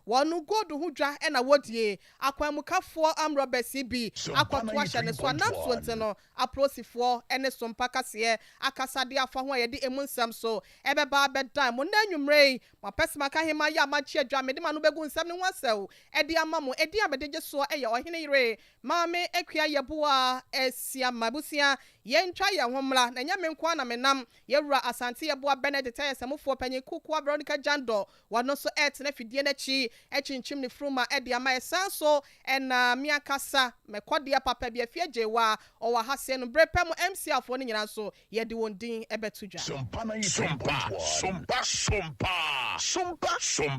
wonu godu hudwa ena wodie akwamukafo amrobe CB akwato ahye ne so anam so nteno aprosifo ene sompa kase akasade afa ho ye de emunsam so ebeba bedan mo na nwumrei ma pesima ka hema ya ma chi adwa mede ma no begu nsam ne ho asew edi amamo edi abedeje so eye ohene yire maame ekua yeboa esia mabusia yentwa ye homra na nya menkwa na menam yewura asante yeboa Benedict yesemufo panyi kuku Veronica Jando wano so etne fidie na chi echinchim ne fruma edi ama esanso ena miakasa mekodia papa bia fiejewa owa hase no brepem MC afo ne nyina so yedi wondin ebetudwa Sompa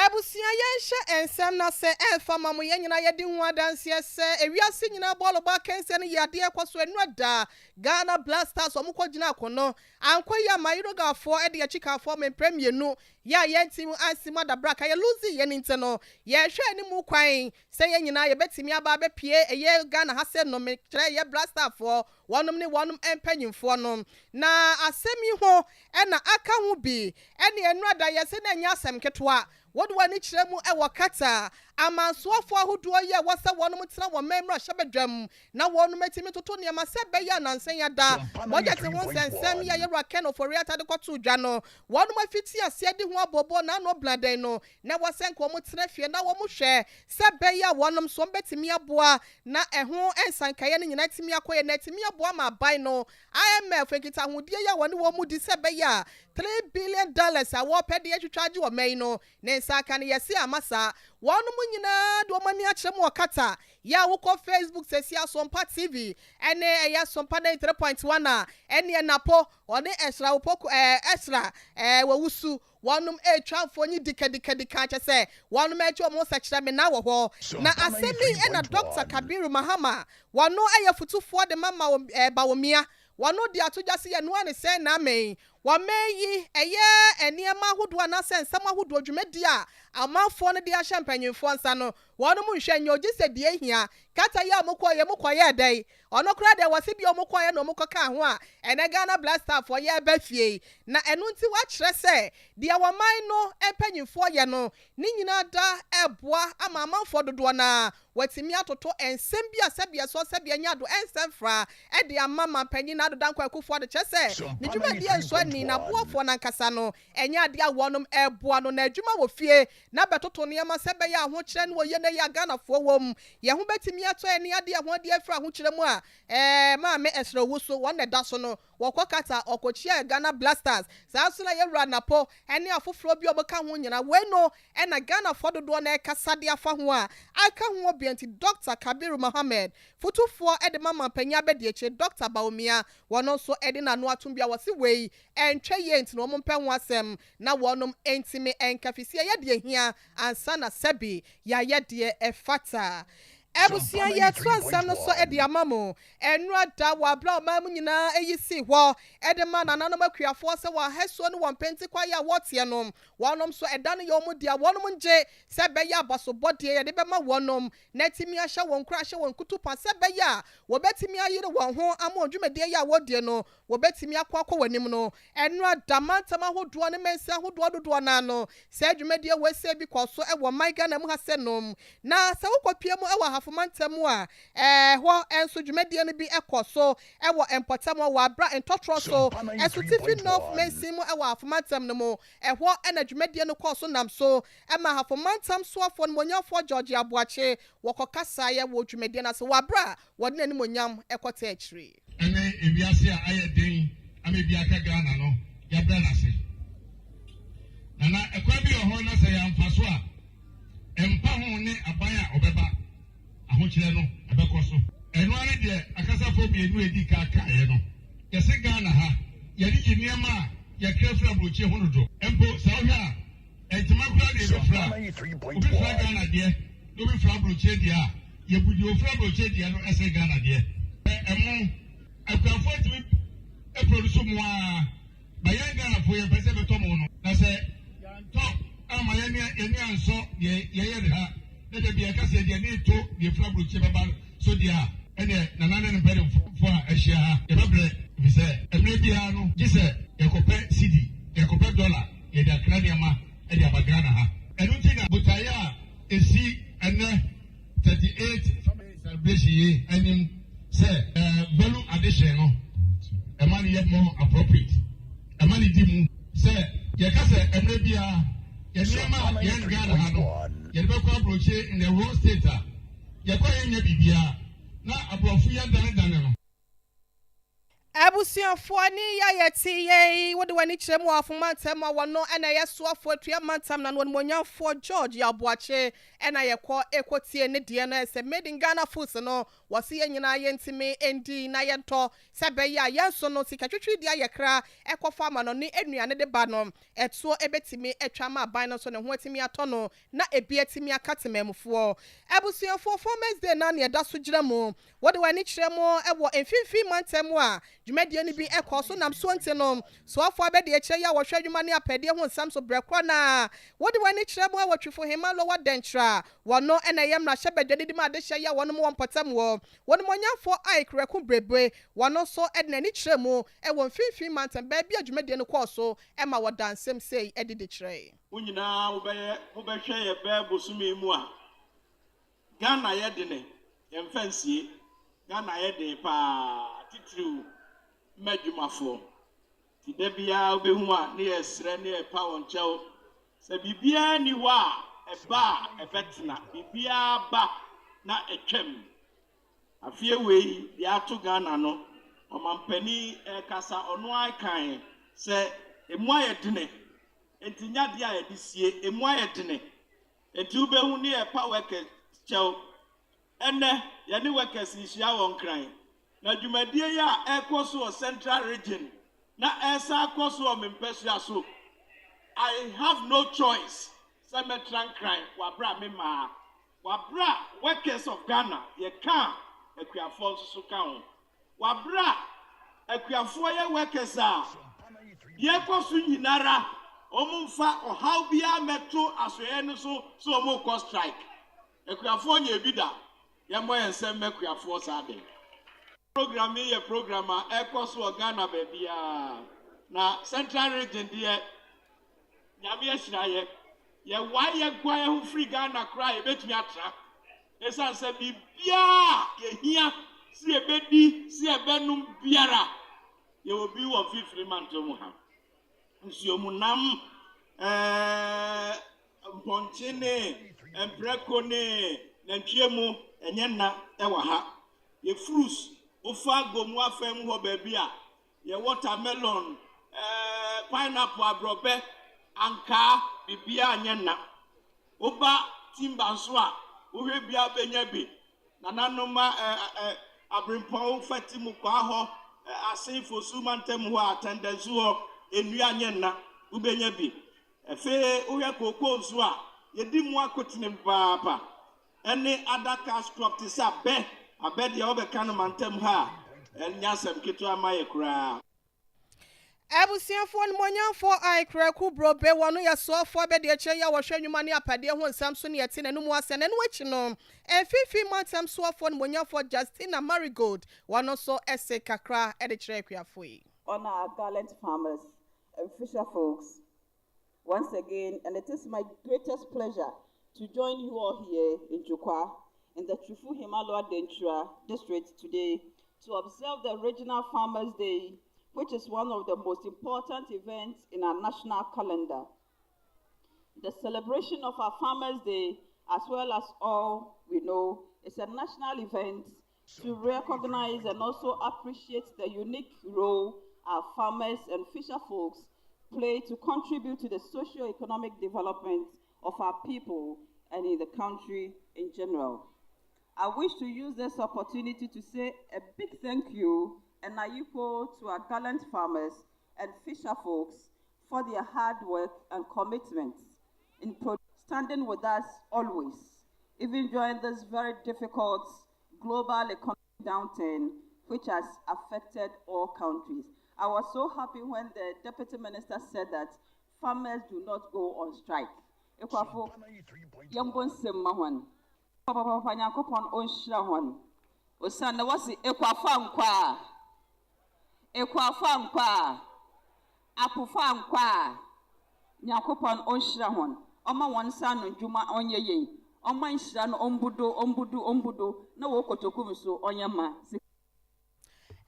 Ebusia yenshe ensem na se enfama mo yenyina yedi hu adanse se ewiase nyina ball ba kense ne yade ekwaso enuada Ghana Blasters omukogina akono ankoya Mairoga afo ede achika afo men premier nu ya yentim ansima da braka ye luzi ye ninteno ye hwe ni mu kwan se yenyina ye betimi aba be pie eye Ghana hase no me kire ye Blaster afo wonom ne wonom empanyimfo no na asemi ho ena aka hu bi ene enuada ye se na nya asem ketwa wodu wani kire mu e wakata amansoafo ahodo ye wasa wonom tena wo memra hyebedwam na wonom etimi toto ne ma se be ya nansen ya da wojete ho sensem ya ye rakeno for reata de koto dwa no wonom afiti ase de ho abobo na no bladen no na wasen ko mo tena fie na wo mo hwe se be ya wonom so betimi aboa na eho ensankaye ne nyina timi akoye na timi aboa ma ban no IMF ekita hodie ya woni wo mu di se be ya $3 billion awo pede ye twitwaje wo man no ne nsaka ne yesi amasa wonom nyina do mani akire mo kata ya woko Facebook sesia Sompa TV ene eya Sompa 3.1 a ene napo one esra opoko esra wawusu wonom etwafo nyi dikadika che se wonom etwo mo sekira me na wo ho na asemi ena Dr. Kabiru Mahama wono ayefutufo de mama bawomia wono di atujase ye no ane se na men wameyi eye eniema hodo na se nsam ahodo dwumadi a amanfo no de ahye mpanyimfo nsa no wonom nhwe nyoji se de ehia kata ya mokoye dai ono kra de wase bi omokoye no mokoka ho a ene Ghana Blaster for ye ba fie na enu nti wa kire se de waman no empanyimfo ye no ni nyina da eboa ama amanfo dodo na watimi atoto ensem bia sebia so sebia nyado ensem fra e de amama panyin na do danko akufo de chese ni dwuma de enso ni na boafo na nkasa no enya de awonom eboa no na adwuma wo fie na betoto ne ma sebe ya ho kire no ye na ya Ghana fo wom ye ho betimi ato ene ade ho de afra ho kire mu a ma me esra wuso won da so no wokokata okochia Ghana Blasters saa so na ye wura napo ene afoforo bi oboka ho nyina we no e na Ghana fo dodo na kasade afa ho a aka ho obianti Dr. Kabiru Mohammed futufo ede mama panya bedi eche Dr. Baomia wono so ede na no atumbia wose wei entwe ye enti no mompe ho asem na wonom entime enkafisia ye de hia ansa na sebi ya ye de efata Ebusia ye twansam no so ede amamo enura da wa bla mamu nyina eyisi ho ede ma na nanom akuafo se wa heso no won penti kwa ya wote no wonom so eda no yomu dia wonom nje se be ya baso bode ye de be ma wonom na timi ahye won kura ahye won kutupa se be ya wo betimi ayire won ho ama odwumede ya wodie no wo betimi akwa wanim no enura da mantama hodo ne mensa hodo dodo na no se adwumede we se bi kwaso e wo maiga na mu hase nom na se wokopie mu e wa mantamu a ho enso dwumade no bi ekoso ewo empotam wa bra entotro so esutifin north mensimu ewo afomantam no mo eho ena dwumade no koso nam so ema hafomantam so afo no monyafo George Abuache wokokasa ye wo dwumade na so wa bra wode nani monyam ekota akiri ene ebiase a ayeden amebi aka Ghana no ya bra na se nana ekwa bi ho na se ya mfaso a empa ho ne aban a obeba ahokyere no abekoso eno ane de akasafo bi enu edi ka aka ye no yese Ghana ha ye di niema ye krefra brochi ho dodo empo sawha entima kura de frefra obi fra Ghana de obi fra brochi de a ye budi ofra brochi de no ese Ghana de emo akwafo timi e produce mo a bayan Ghana fo ye pese beto mo no na se to ama ye ni anso ye de ha de bia kase de ne to de fra brochi baba so dia ene nanane ne pere fo a ehia ha e bebre bi se emre bia no gise ye kope cedi ye kope dollar ye da krania ma e dia bagana ha enu ti na botaya esi ene 38 celebration enim say value addition no e man yet more appropriate e man di mu say ye ka say emre bia ye nema ye Ghana ha no ye be ko approach in the whole state ye ko ye nya bibia na abrofu ya dan no Abusiafo ni ya yeti ye wode wani kyeremu afomantem a wono ena yesoafo atua mantam na no monyafo George ya boache ena yekọ ekotie ne de no ese made in Ghana foods no wose ye nyina ye ntimi endi na yento sebe ya yenso no sikatwetwe dia yekra ekofa ma no ne anuane de ba no eto ebetimi atwa ma ban no so ne ho atimi atono na ebi atimi akatemamfo abusiafo Farmers Day na ne da so gyiramu wode wani kyeremu ewo emfifi mantem a dwumadie ni bi ekoso nam so ntino so afo abede eche ya wohwe dwuma ne apede ho nsam so brekro na wode wani kyeremu a wotwefo hema lo wadentra wono ena yemra hyebedwede dim ade hye ya wono mo mpatam wo wono monyafo aikreku brebe wono so edna ni kyeremu ewo mfifi mantem ba bia dwumadie no koso ema wodansem sei edede kyerɛ unyina wobɛhwɛ ye be bosumi mu a Ghana ye de ne yemfansie Ghana ye de pa titiriu medwumafo ti da bia obehu a ne yesre ne epa wonkyɛw sɛ bibia ni hɔ a ɛba ɛbɛtena bibia ba na etwam afie wei ya to Ghana no ɔmampani kasa ɔno akan sɛ emu ayɛdene enti nyade a yɛdisie emu ayɛdene enti obehu ne epa workers kyɛw ene yɛne workers nhia wɔn kran na dwumadie ya ekoso central region na esa koso mempesu aso I have no choice cemetran kran wabra mema wabra workers of Ghana ye kan akuafo so kan wabra akuafo ye workers a ye koso nyinara omumfa ohaw bia meto asoye no so omo ko strike akuafo nya ebida ye mo yensem akuafo sade program ye program a ekoso Ghana babia na central region de nyame ahyiraye ye waye gwa ye ho free Ghana kra ye betumi atra esan se bibia ye hia si ebedi si ebenum biara ye obi wo fifiri mantom ha nsuomu nam mponchene empreko ne nantwiemu enye na ewa ha ye fruits ofa gomu afem ho babia ye watermelon pineapple abrobe anka bibia anye na oba timba so a ohwe bia benya bi nananoma abrimpon fatimu kwa ho asefo sumantem ho attendance ho enu anye na ubenya bi efe ohwe kokko so a yedi mu akotene paapa ene adaka crop ti sa be abede ya obeka no mantem ha enyasem ketu amaye kura Abusiafo monyafo aikreku brobe wono yesofo abede eche ya wohwe nwuma ne apade ho nsam so ne yete nanumu ase nanu achi no efifi mantem sofo monyafo Justina Marigold wono so ese kakra ede kire akuafo yi on our gallant farmers and fisher folks once again, and it is my greatest pleasure to join you all here in Jukwa in the Trifu Himalaya Dentura district today to observe the Regional Farmers Day, which is one of the most important events in our national calendar. The celebration of our Farmers Day, as well as all we know, is a national event to recognize and also appreciate the unique role our farmers and fisher folks play to contribute to the socio-economic development of our people and in the country in general. I wish to use this opportunity to say a big thank you and ayuko to our gallant farmers and fisher folks for their hard work and commitment in standing with us always, even during this very difficult global economic downturn which has affected all countries. I was so happy when the Deputy Minister said that farmers do not go on strike. Ekwafo yambon semahwan. Papa nyakopon onhyirahwan. Osana wasi ekwafa nkwa. Ekwafa nkwa. Apufa nkwa. Nyankopɔn ɔnhyira hɔn ɔma wɔn nsa ano dwuma ɔnyɛ yie ɔma nhyira no ɔmbudo na wɔ kotokum so ɔnyɛ ma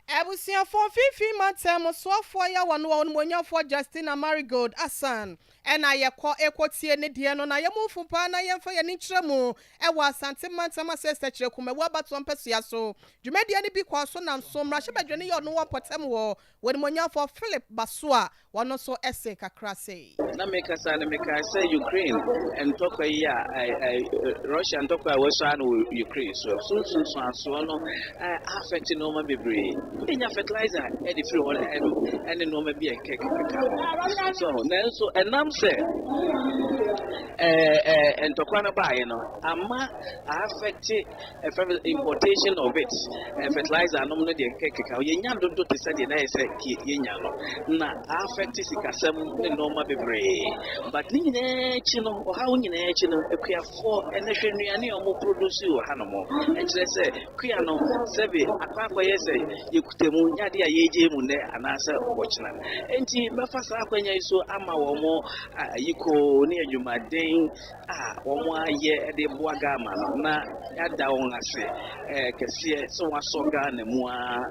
Ebusiafo fifi matem soafo ya wonu onmonyafo Justina Marigold Asan ena yekọ ekotie ne die no na yemufu pa na yemfa ye ni kyeremu ewa asante matem asese kyerekume wa bato mpesua so dwumadie ne bi kwa so nam so mra hyebadwene ye no wapotem wo onmonyafo Philip Basua wono so ese kakra sei na meka say Ukraine and talk Russia and talk was on Ukraine so no affect no ma bebre enya fertilizer e dey free all and no ma be a cake so and I'm say and tokwana buy no ama affect importation of it and fertilizer no no dey cake ka ye nya do to say na say ye nya no na affect sikasem no ma bebre but ni nyina chi no o ha nyina chi no akuafo ene hwenuane o mo produce o ha no mo e kire say kua no sebe akwa say yekutemu nyade a yeje mu ne anasa obochina enti mefa sa akwanya iso ama wo mo yiko ne adwumaden wo mo aye de boaga ma no na yada won ase kese so wasoga na mu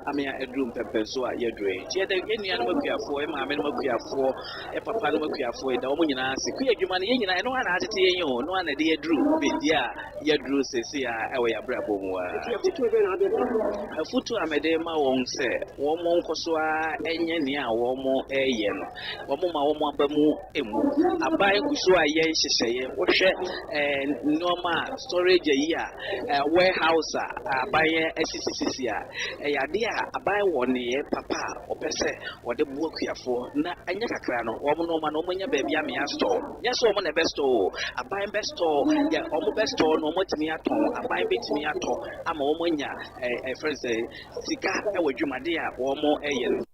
amia edrum pepe so a yedwe ti yeda enua no makuafo e ma ame no makuafo e papa no makuafo da wo nyina ase ku adwuma ne nyina no ana atete yen o no ana de yedru be dia yedru sesi a ewe ya brabo mu a futu amede ma won se wo mo nkoso a enye ne a wo mo eye no wo mo ma wo mo abamu emu abai kuso a yen hyehyeye wo hwe normal storage yi a warehouse a abai asisisi a yade a abai wo ne papa opese wo de buo kuafo na anya kakra no wo mo no ma no mo nya baabi am ya store yes wo mo na best store abai best store ya wo mo best store no mo timi aton abai betimi aton ama wo mo nya friends sika e wadwumade a wo mo eye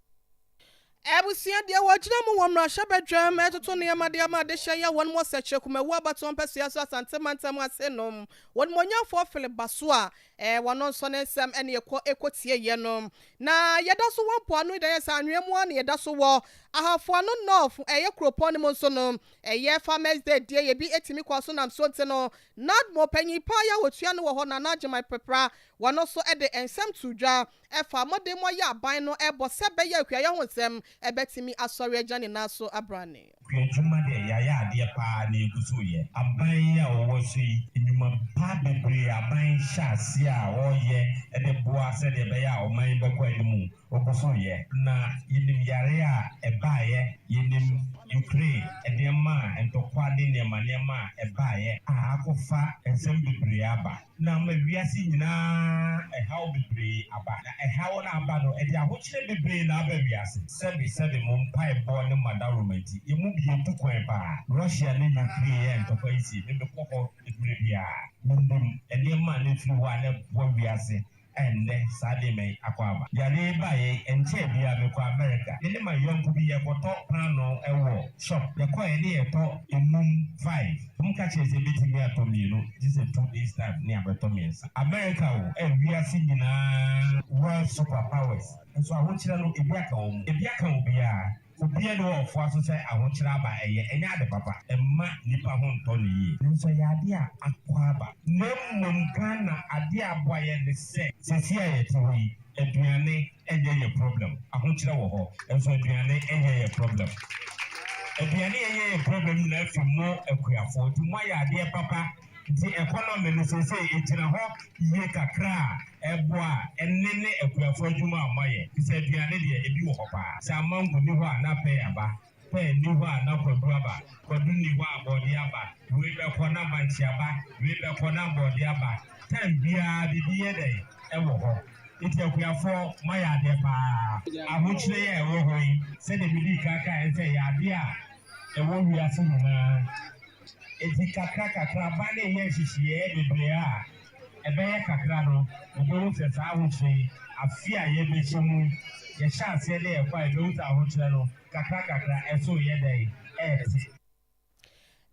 Ebusia de wajina mu womra hyebadwam etoto ne yamade amade hye won mo sekyekume wa baton pesua so asante mantam asenom won monyafo Philip Basua wono nso ne nsem ene ekotie ye no na yeda so wampo anu de yesa anwemu ane yeda so wo ahafo anu north eye kropon mo nso no eye farmers day die ye bi etimi kwaso nam so nte no nad mo panyi pa ya wotua no wo ho na naje my prepra wono so ede ensem tudwa efa mode mo ya aban no ebo sebe ya akua ya ho nsem ebetimi asori agane na so abrane kwenjuma de ya ade pa na eguso ye aban ya wo si enyuma pa bebre aban hyase a wo ye ede boa se de be ya o man bekwa edimu okoso ye na yinim yare a ebaye yinim Ukraine edema entokwa de nema ebaye a akofa ensem bebre aba na ma wiase nyina ehaw bebre aba na ehaw na aba no ede ahokyere bebre na aba wiase sebe mo mpa ebo ne madaromati emu bi etukwan ba Russia ne Ukraine entokwa isi ne bekoko bebre bia ndum edema ne fiwa ne bo wiase enne sade me akwaba yale baye enche bia me kwa America ne ma yonku bi yekoto plano ewo shop yekọ ene yeto enum 5 mka cheze betimi atomino this is 2 days time ni abeto mensa America wo ewiase nyina world superpowers so ahonkyere no ebiaka wo bia obia no ofo aso se ahonkyere aba eye enya ade papa emma nipa ho nto ne yi nso ya ade a akwaba nemmom kana ade aboye ne se sesi ayeti aduane enye ye problem ahonkyere wo ho nso aduane enye ye problem aduane enye ye problem na afimo akuafo ti mo ya ade papa the economy no sese etina ho ye kakra eboa enene akuafo adwuma amaye se aduane de ebi wo ho pa sa mango ni ho ana pe aba pe ni ho ana kwadu aba kwadu ni ho abodi aba we be ko na manchi aba we be ko na abodi aba tan bia bibiye de ewo ho iti akuafo maya de pa ahokyere ye ewo ho yi se de bibi kaka ense ya de a ewo wiase nyina eti kakra bane ye hihie bebre a ebe kakra no obo se sa ahokyere afia ye bechimu ye chance de e kwa edo ta ahokyere no kakra eso ye dai eti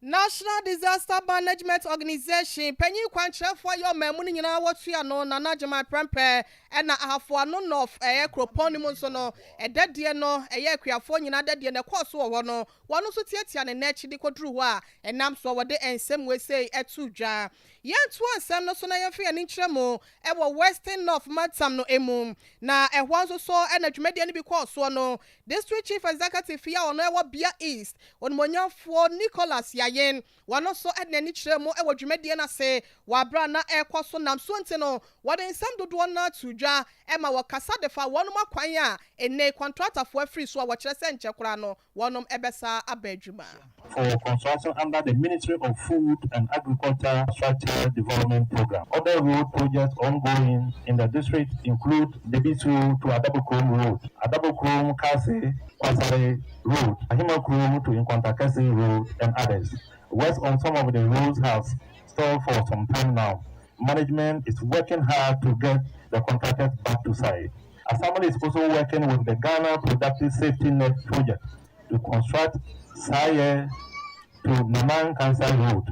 National Disaster Management Organization penyi kwankyerɛfoɔ yɛ ɔmamu no nyinaa wɔtua no Nana Jama Prempeh ɛna ahafoɔ no nɔf ɛyɛ kuropɔn no mu nso no ɛdadeɛ no ɛyɛ akuafoɔ nyinaa dadeɛ no ɛkɔɔ so wɔ hɔ no wɔn nso tiatia ne n'akyi de kɔduru hɔ a ɛnam so wɔde nsɛm wesei ɛto dwa yɛnto nsɛm no so na yɛmfa yɛn nkyerɛ mu ɛwɔ Western North Matam no emu na ɛhɔ nso so ɛna dwumadie no bi kɔɔ so no District Chief Executive yɛ ɔno ɛwɔ Bia East onimonyamfoɔ Nicholas Yayen wɔn nso ɛna ani kyerɛ mu ɛwɔ dwumadie no ase wɔabra na ɛkɔ so nam so nti no wɔde nsɛm dodoɔ no ato dwa ɛma wɔkasa de fa wɔnom akwan a ɛnɛ contractorfoɔ afiri so a wɔkyerɛ sɛ nkyɛkora no wɔnom ɛbɛsa aba adwuma for construction under the Ministry of Food and Agriculture Structural Development Program. Other road projects ongoing in the district include the B2 to Adabokrom Road, Adabokrom Kase Kwasare Road, Ahimakrom to Inkwantakase Road, and others. Works on some of the roads have stalled for some time now. Management is working hard to get the contractors back to site. Assembly is also working with the Ghana Productive Safety Net Project to construct Saye to Naman Cancer Road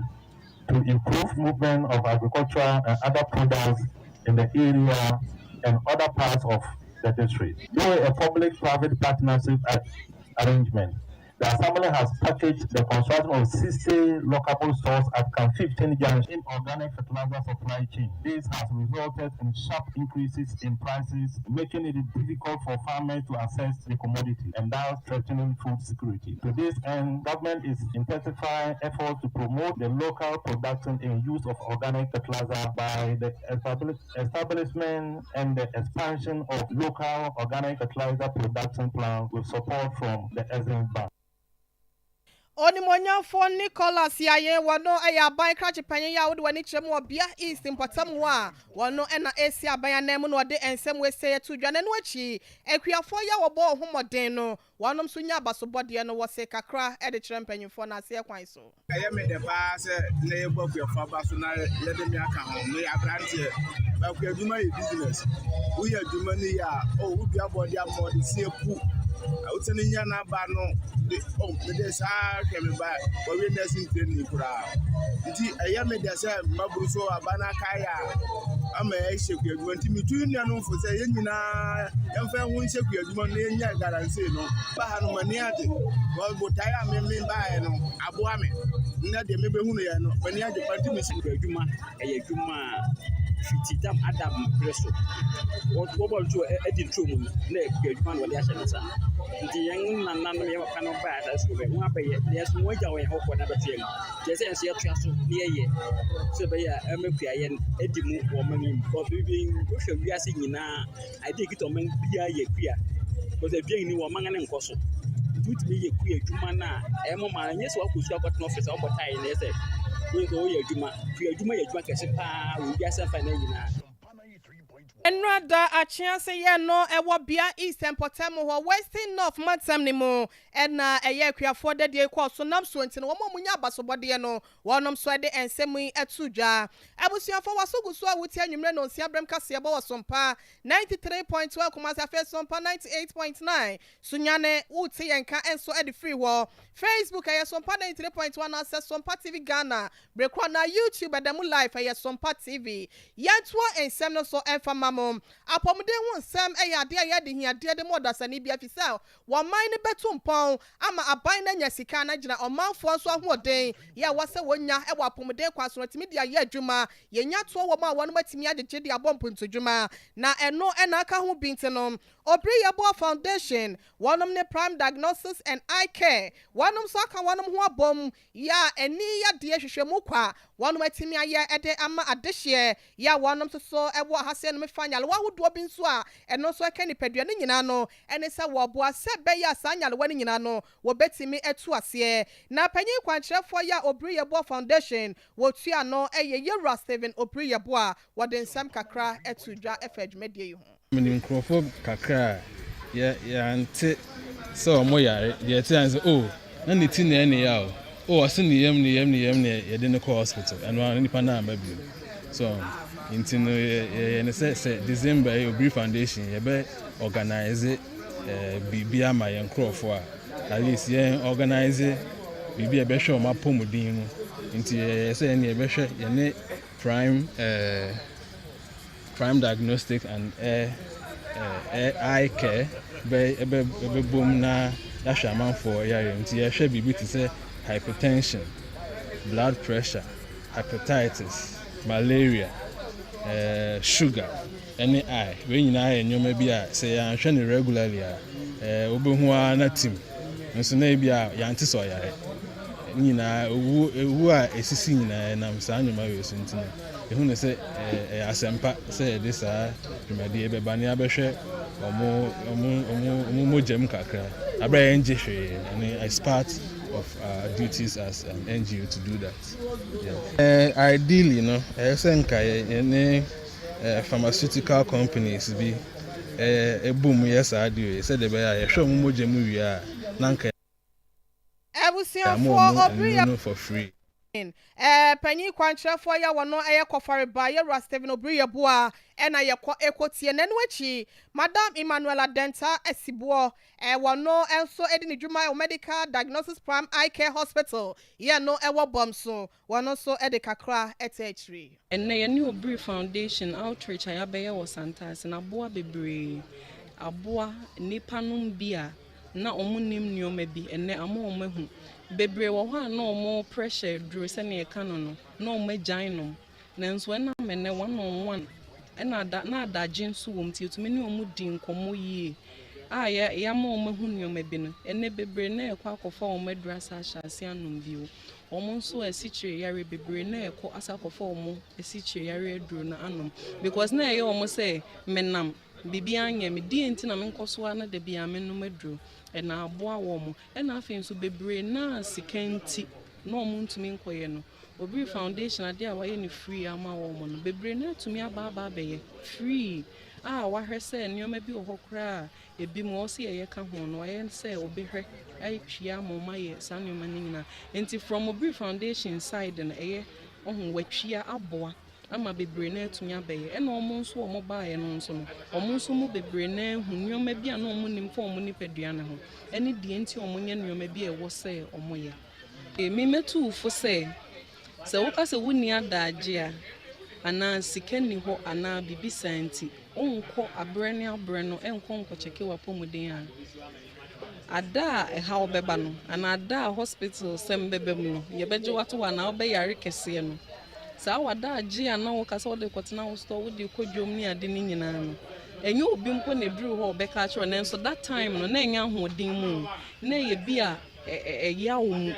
to improve movement of agricultural and other products in the area and other parts of the district. Though a public-private partnership arrangement, the Assembly has packaged the construction of 60 lockable stores at Camp 15 Junction in organic fertilizer supply chain. This has resulted in sharp increases in prices, making it difficult for farmers to access the commodity and thus threatening food security. To this end, government is intensifying efforts to promote the local production and use of organic fertilizer by the establishment and the expansion of local organic fertilizer production plants with support from the Exim Bank. Onimonyamfoɔ Nicholas Yayen wɔno ɛyɛ aban krakye panyin ya wode wani kyerɛ mu wɔ Bia East mpatam hɔ a wɔno ɛna esi aban anan mu na wɔde nsɛm wesɛ ato dwa na no akyi akuafoɔ ya wɔbɔ homɔden no wɔnom so nya abasobɔdeɛ no wɔse kakra ɛde kyerɛ mpanyinfoɔ na ase kwan so ɛyɛ me de ba sɛ na yɛbɔ akuafoɔ ba so na yɛde me aka ho me abranteɛ ba akuadwuma yɛ business woyɛ adwuma no yɛ a wodua bɔde amɔde sie pu awutene nya na ba no me de saa hwɛ ba wɔwe nursing training kura nti ɛyɛ me de sɛ maburu so abana kaya ama ɛhyɛ kuadwuma nti metu nua no fo sɛ yɛn nyinaa yɛmfa ho nhyɛ kuadwuma no yɛnya garancy no ba ha no mani ade wɔbotae a me bae no aboa me na de me behu no yɛ no mani ade panti me hyɛ kuadwuma ɛyɛ adwuma fiti dam adam preso wɔbɔ to edi trom na kuadwuma no wɔde ahyɛ ne sa nti yɛn nananom yɛ wɔka no ba ada so bɛ ho abɛyɛ yɛso wɔgya wɔn hɔ kɔ na bɛtɛ mu kyɛ sɛ yɛso yɛtoa so ne yɛyɛ sɛ bɛyɛ ɛmɛkua yɛn edi mu wɔ manim bibi wohwɛ wiase nyinaa ade kita ɔman bia yɛ kua because bia ni wɔ man ne nkɔ so tutumi yɛ kua adwuma na ɛmo ma nyɛ sɛ wakɔsu akɔtena office a wɔbɔtae ne sɛ wɔyɛ adwuma kua adwuma yɛ adwuma kɛse paa wɔ wiase afa na nyinaa Enrada achiase ye no ewo Bia East Mpatam ho Western North Matam ni mu ena eye akuafo de de kɔ so nam so nti no wo munya abasobode no wonom so de ensem yi atudwa abusuafo wasoguso a wuti anwumre no nsia brem kase ebo wo Sompa 93.12 Kumasi afa Sompa 98.9 sunyane wuti yenka enso e de free wo Facebook eye Sompa 93.1 access Sompa TV Ghana brekwa na YouTube adamu live eye Sompa TV yanto ensem no so enfama apomde hu nsɛm ɛyɛ ade a yɛde hiade de modasane bia fisɛ wɔn man ne betu mpɔn ama aban na nya sika na gyina ɔmanfoɔ so ahoɔden yɛ wɔsɛ wɔnya ɛwɔ apomde kwaso timi de ayɛ adwuma yɛnya to wɔ ma wɔn matimi agyegye de abɔ mpuntudwuma na ɛno ɛna aka ho binti no Obriyabo Foundation wɔnom ne Prime Diagnosis and Eye Care wɔnom so aka wɔnom ho abom ya ɛni ya de hwehwɛmu kwa wɔnom atimi ayɛ ɛde ama adehye ya wɔnom so ɛwɔ ahase no mefanyal wahodo bi nso a ɛno so ɛka nipadua ne nyina no ɛne sɛ wɔboa sɛ bɛyɛ asanyal wɔ ne nyina no wɔbɛtimi ɛtu aseɛ na panyin kwankyerɛfoɔ ya Obriyabo Foundation wɔtua no ɛyɛ Yera Steven Obriyabo a wɔde nsɛm kakra ɛtu dwa ɛfa adwumadie yi ho Mini microphone kakra ya ante so mo yare de ti an so na ni ti na ne ya aso ni yam ne ye de ne hospital eno nipa na ma bi so nti no ye ne se December Obri Foundation ye be organize bibia ma ye nkrofo a at least ye organize bibi ebehwe o mapomudin mu nti say ne ebehwe yene prime diagnostic and eye care be bom na yahwe amanfo yare nti yehwe bibi te say hypertension, blood pressure, hepatitis, malaria, sugar, any eye. When you know you may be say I'm trying regularly. Obehu a na tim. Nso na bia ya nti so yare. Nyina ewu a esisi nyina nam saa nyuma we so nti. Ehu ne say asempa say this dwumadi ebeba ne abehwe omo mojem kakra. Abra enje hwe and it's part of our duties as an NGO to do that. Yeah. Ideally, you know, any pharmaceutical companies be a boom. Yes, I do. Said the bear show more gemuya nanka. For free. Penny Quantra for ya one no air coffee by your Rasteven Obria Bois and I equoty and enwichi Madame Emanuela Denta Esibo one no also Edin Juma Medical Diagnosis Prime Eye Care Hospital yeah no ewa bomb so one also edikakra ethetri and na new Obri Foundation outreach ayabeya was santas and aboa bebre aboa nipa num bia na omunim nioma bi enne amomahu bebre wo ha na omo pressure duro se na eka no na omo agyan no nanso na menne 1-on-1 na adagye nso wom ti otumi ne omo di nkomo yie ya ma omahu nioma bi no enne bebre na ekwa akofa omo adura sa hyase anom bio omo nso asikyire yare bebre na ekọ asakofa omo asikyire yare aduro na anom because na ye omo say menam bibi anya me di enti na me nkoso na de bia me no maduro na aboa wo mo na afi nso bebre na sikanti na omo ntumi nkoye no Obri Foundation ade a waye ni free ama wo mo no bebre na tumi aba beye free wa hwese nioma bi ohokra ebi mo se ye ka ho no waye se obehwe ai twia mo maye sanioma nyina enti from Obri Foundation side na ohun watwia aboa ama bebre na atumi abaye na omo nso omo baaye no nso no omo nso mu bebre na hu nioma bi na omo nim fa omo nipadua na ho ene die enti omo nya nioma bi ewo se omo ye me metu ufo se woka se wuni adagye a ana sikani ho ana bibi santi onko abrane no enko nkocheke wapomuden a ada ha obeba no ana ada hospital sem bebem no yebeje wato wa na obeyare kese no sa wada agye ana woka se wode kotena wo store wode kodwom ni ade ni nyina no enye obi mpo na duru ho obeka akiro na so that time no na enya hoodin mu na ye bia yawo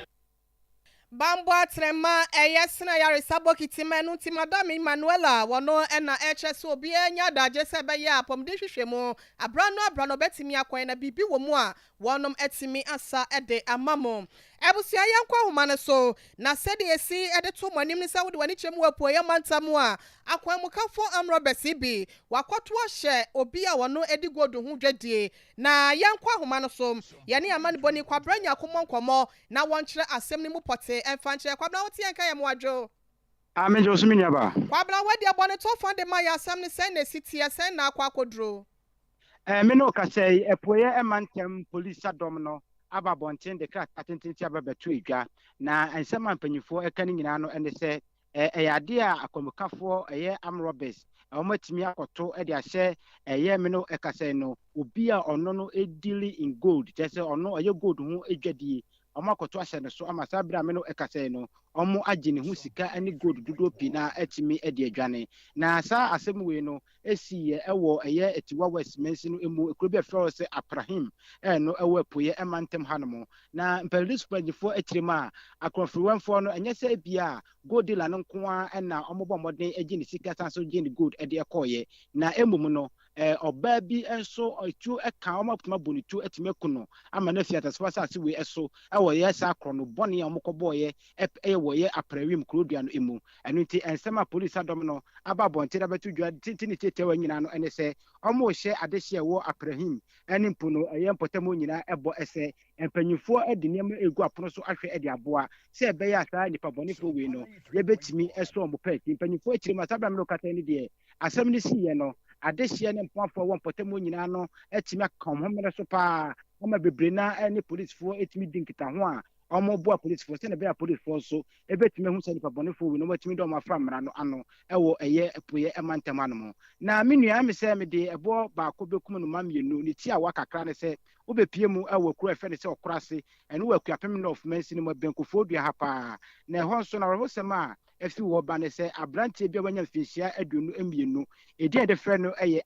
Bambo atrema eyesina yare sabokiti menu ti Madame Emanuela wono na so obi enya daje se be ya pomde hwehwemu abrano betimi akwan na bibi wo mu a wonom etimi asa ede amamo ebusia yankwa homa ne so na sede esi ede to monim ni sa wode wani chemu apo ye mantamu a akwan mukafo amro besibi wakoto hye obi a wono edi godu hu dwadie na yankwa homa no so ye ne amane boni kwabranya komonkomo na wonkyere asem ni mu pote emfanche kwabla wote yanka ye moadwo Amenjo sumini ba kwabla wadi abone to fande ma ya asem ni sen na sitie sen na akwa kodro me no ka say epoye emantem police adom no aba bonten de kra atententi aba betu edwa na ensema mpanyifo eka ni nyina no ene se eyade a akomukafo eye amrobes omatimi akoto e de ahye eye me no eka say no obi a ono no edili in gold just ono eye gold hu edwadie omakoto ahye ne so amasa bra me no eka say no omo agye ne hu sika ani gold dudo pi na atimi e de adwane na sa asem we no esiye ewo eye etiwa west mensi no emu ekuro bi afro se Abraham no ewo epoye emantem hanomo na imperial springfo etirima akonfriwanfo no enye se bia gold dealer no nkoa na omobo modern agye ne sika sanso gye ne gold e de ekoye na emum no oba bi enso otu eka omapuma bonitu etime kuno ama na fiata so sa we eso ewo ye sa krono bone omokoboye wo ye Abraham krodua no emu enu nti ensema police adom no aba bontira betu dwa tintini tetewa nyina no ene se omo hye adehye wo Abraham eni mpuno eye mpotamo nyina ebo ese empanyifo adinem egu apono so ahwe ede aboa se ebe ya sa nipa bone fo we no ye betimi eso omo peti empanyifo akiri masabra me kata ni de asem ni siye no adehye ne mpafo wo mpotamo nyina no etimi akom homere so pa oma bebre na eni police fo etimi dinkita ho a ɔmo boa police force na be police force so ebetime hu sɛ nipa bɔnefo wi no matimi dɔ ma fra mra no ano ɛwɔ ɛyɛ epoye ɛmantam ano mo na me nua me sɛ me de ɛbɔ baako bekum no ma mienu ne ti a wakakra ne sɛ wobepie mu ɛwɔ kuro ɛfɛ ne sɛ ɔkorase ɛno wɔ akuapem no of mansi no mabenkofo dua ha paa na ɛhɔ nso na wɔsɛm a efi wɔ ba ne sɛ abrantie bia wanya mfinhyia aduonu emienu edi de frɛ no ɛyɛ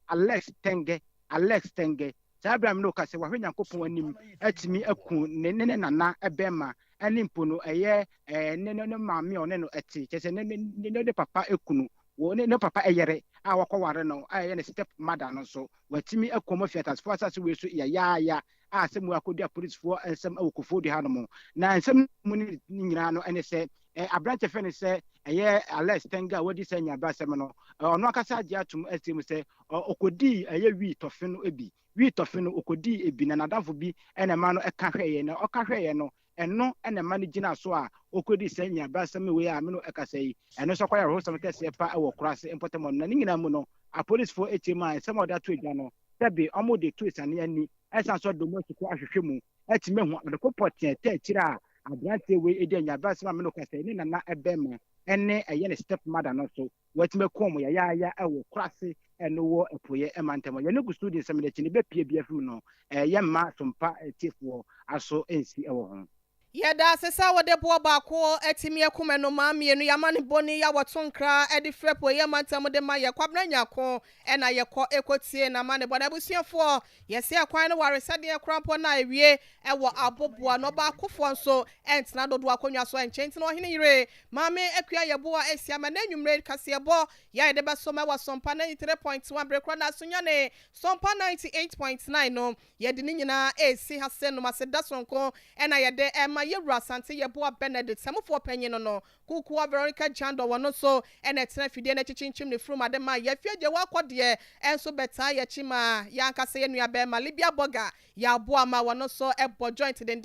Alex Tenge Abraham no ka se wa hwenyankopon anim atimi aku ne nana ebema ani mpo no eye ne maame one no eti kyese ne papa ekunu wo ne papa eyere a wakɔware no a ne step mother no so watimi akoma fiatas fo asase we so ya a se mu akodi police fo ensem awokofo di hanom na ensem mu ni nyina no ene se abrante fe ne se eye Alex Tenga wodi se nya basem no ono akasa agye atum esti mu se okodi eye wi tofe no ebi wi tofe no okodi ebi na nadafo bi ene ma no eka hweye na oka hweye no eno ene ma no gina so a okodi se nya basem we a me no eka sei eno so kwaya rohosam kese pa e wo kurase importem na nyina mu no a police for HMI some of that to edwa no tabi omo de to isane ani esa so do mo suko ahwehwe mu atime hu adeko potia ta akira abrante we edi nya basem me no kese ni nana ebema ene eye ne step mother no so watime kom ya e wo kurase eno wo epoye emantam ye ne gu students am de chine be pie bia fim no ye ma sompa tifo aso ensi e wo ho Yada sesa wode bo baako atimi akoma no ma mienu yamane boni ya wotonkra edi frepo ye mantam de ma ye kwabna nyako ena ye kɔ ekotie na mane bona busuafo ye se akwan no ware sade krampo na awie ewo aboboa no baakofo nso entna dodo akonwa so enchenti no hene yire maame akua ye boa esia ma na nwumre kase bo ya de beso ma wa Sompa 93.1 brekro na sunyane Sompa 98.9 no ye de ni nyina esi hase no maseda sonko ena ye de ema Yewura Sante Yeboa Benedict Samufo panyin no kukuwa Veronica Jando wono so ene tena fidie na chichinchim ne frum adema ye fie de wakode enso beta ye chima ya nkase ye nua be ma Libia Boga ya boa ma wono so ebo joint den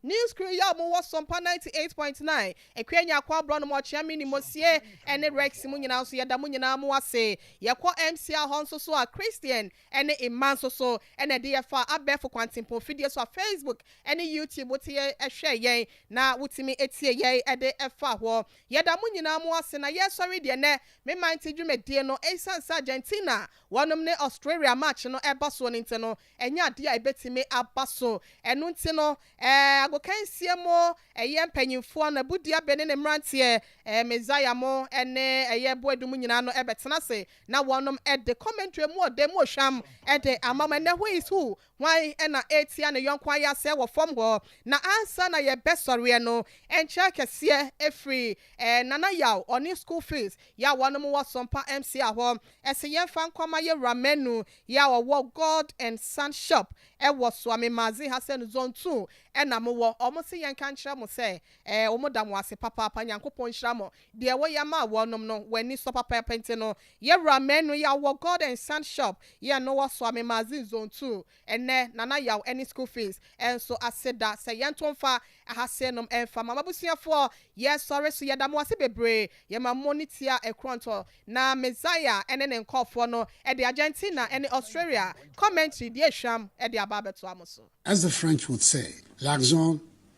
news crew ya mo wo Sompa 98.9 ekwenya kwa bro no mo chia mini mosie ene Rex mu nyina so ye da mu nyina mo ase ye kwa MC a honso so a Christian ene Iman so ene de ye fa abefo kwantimpo fidie so a Facebook ene YouTube wote ye hwe na wutimi etie ye ede efa ho yeda mu nyina mu ase na ye sorry de ne me manti dwumedie no Esansa Argentina wonom ne Australia match no eba so nti no enya ade a ebetimi abaso enu nti no agokansie mo eye mpanyimfo na budia bene ne mrantie Messiah mo ene eye boadum nyina no ebetena se na wonom ede commentary mu ode mu hwam ede amama ne who is who why ena etia ne yonkwa ya se wo fom ho na ansa na ye besore no encha kese efri nana yaw oni school fees ya wonom wo Sompa MC aho ese ye fan kwama ye ramenu ya wo God and Son shop wo Swami Mazi Hasen zone 2 ena mo wo omo se yen kan kira mo se omo da mo ase papa nyankopon hira mo de wo ya ma wonom no wani so papa pente no ye ramenu ya wo God and Son shop ye no wo Swami Mazi zone 2 ene nana yaw any school fees enso aseda se yen tonfa ahasenom emfa mama busuafo yes sorry so yeda mo ase bebre ye ma monitor ekronto na Messiah ene ne nkofo no e de Argentina ene Australia commentary de hwam e de ababeto amoso. As the French would say, l'argent